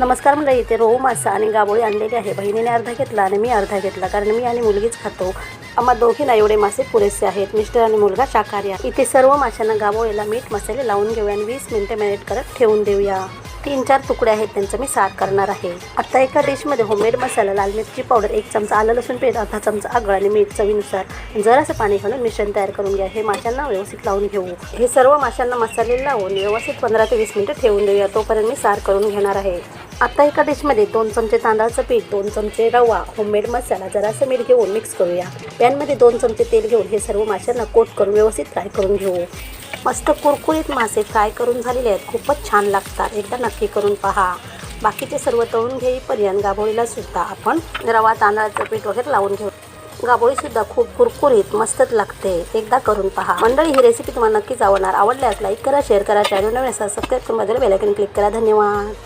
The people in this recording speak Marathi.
नमस्कार मंडळी, इथे रोहू मासा आणि गाबोळी आणलेली आहे. बहिणीने अर्धा घेतला आणि मी अर्धा घेतला, कारण मी आणि मुलगीच खातो. आम्हा दोघींना एवढे मासे पुरेसे आहेत. मिस्टर आणि मुलगा शाकाहारी आहे. इथे सर्व माशांना गाबोळीला मीठ मसाले लावून घेऊया आणि 20 मिनिटे मॅरिनेट करत ठेवून देऊया. 3-4 तुकडे आहेत, त्यांचं मी सार करणार आहे. आता एका डिशमध्ये होममेड मसाला, लाल मिरची पावडर, 1 चमचा आलं लसूण पेस्ट, अर्धा चमचा आगळ आणि मीठ चवीनुसार जरासं पाणी घालून मिश्रण तयार करून घ्या. हे माशांना व्यवस्थित लावून घेऊ. हे सर्व माशांना मसाले लावून व्यवस्थित 15 ते 20 मिनिटे ठेवून देऊया. तोपर्यंत मी सार करून घेणार आहे. आता एका डिशमध्ये 2 चमचे तांदळाचं पीठ, 2 चमचे रवा, होममेड मसाला, जरासं मीठ घेऊन मिक्स करूया. पॅनमध्ये 2 चमचे तेल घेऊन हे सर्व माशांना कोट करून व्यवस्थित फ्राय करून घेऊ. मस्त कुरकुरीत मासे फ्राय करून झालेले आहेत. खूपच छान लागतात. एकदा नक्की करून पहा. बाकीचे सर्व तळून घेईपर्यंत गाभोळीला सुद्धा आपण रवा, तांदळाचं पीठ वगैरे लावून घेऊ. गाभोळीसुद्धा खूप कुरकुरीत मस्तच लागते. एकदा करून पहा. मंडळी, ही रेसिपी तुम्हाला नक्कीच आवडणार. आवडल्यास लाईक करा, शेअर करा, चॅनल नवीन असेल सबस्क्राईब करून बेल आयकॉन क्लिक करा. धन्यवाद.